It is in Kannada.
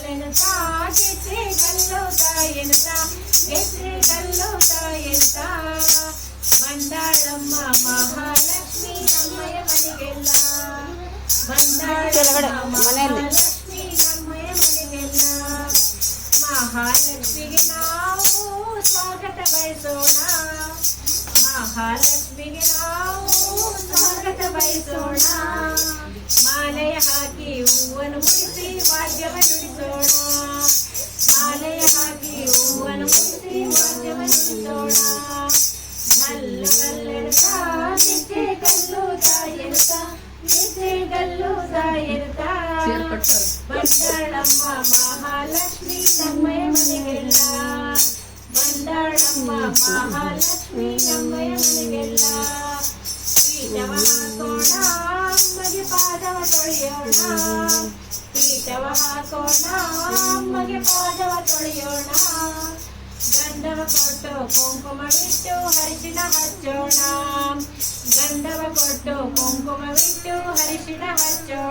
ಎನ್ನುತ್ತಾ ಗೆಜ್ಜೆ ಗಲ್ಲುತ್ತಾ ಎನ್ನುತ್ತಾ ಗೆಜ್ಜೆ ಗಲ್ಲುತ್ತಾ ಎನ್ನುತ್ತಾ ಬಂದಾಳಮ್ಮ ಮಹಾಲಕ್ಷ್ಮಿ ನಮ್ಮಯ ಮನೆಗೆಲ್ಲ ಬಂದಾಳಮ್ಮ ಮಹಾಲಕ್ಷ್ಮಿ ನಮ್ಮಯ ಮನೆಗೆಲ್ಲ ಮಹಾಲಕ್ಷ್ಮಿಗೆ ನಾವು ಸ್ವಾಗತ ಬಯಸೋಣ ಮಹಾಲಕ್ಷ್ಮಿಗೆ ನಾವು ಸ್ವಾಗತ ಬಯಸೋಣ ಮಾಲೆಯ ಹಾಕಿ ಹೂವನ್ನು ಮುಡಿಸಿ ವಾದ್ಯವ ನುಡಿಸೋಣ ಮಾಲೆಯ ಹಾಕಿ ಹೂವನ್ನು ಮುಡಿಸಿ ವಾದ್ಯವ ನುಡಿಸೋಣ ಗಲ್ಲು ಗಲ್ಲೆಡುತ್ತಾ ಗೆಜ್ಜೆ ಗಲ್ಲುತ್ತಾ ಎನ್ನುತ್ತಾ ಗೆಜ್ಜೆ ಗಲ್ಲುತ್ತಾ ಎನ್ನುತ್ತಾ ಬಂದಾಳಮ್ಮ ಮಹಾಲಕ್ಷ್ಮಿ ನಮ್ಮಯ ಮನೆಗೆಲ್ಲ ಬಂದಾಳಮ್ಮ ಮಹಾಲಕ್ಷ್ಮಿ ನಮ್ಮಯ ಮನೆಗೆಲ್ಲ ಪೀಠವ ಹಾಕೋಣ ಅಮ್ಮಗೆ ಪಾದವ ತೊಳೆಯೋಣ ಪೀಠವ ಹಾಕೋಣ ಅಮ್ಮಗೆ ಪಾದವ ತೊಳೆಯೋಣ ಗಂಧವ ಕೊಟ್ಟು ಕುಂಕುಮವಿಟ್ಟು ಅರಿಶಿಣ ಹಚ್ಚೋಣ ಗಂಧವ ಕೊಟ್ಟು ಕುಂಕುಮವಿಟ್ಟು ಅರಿಶಿಣ ಹಚ್ಚೋಣ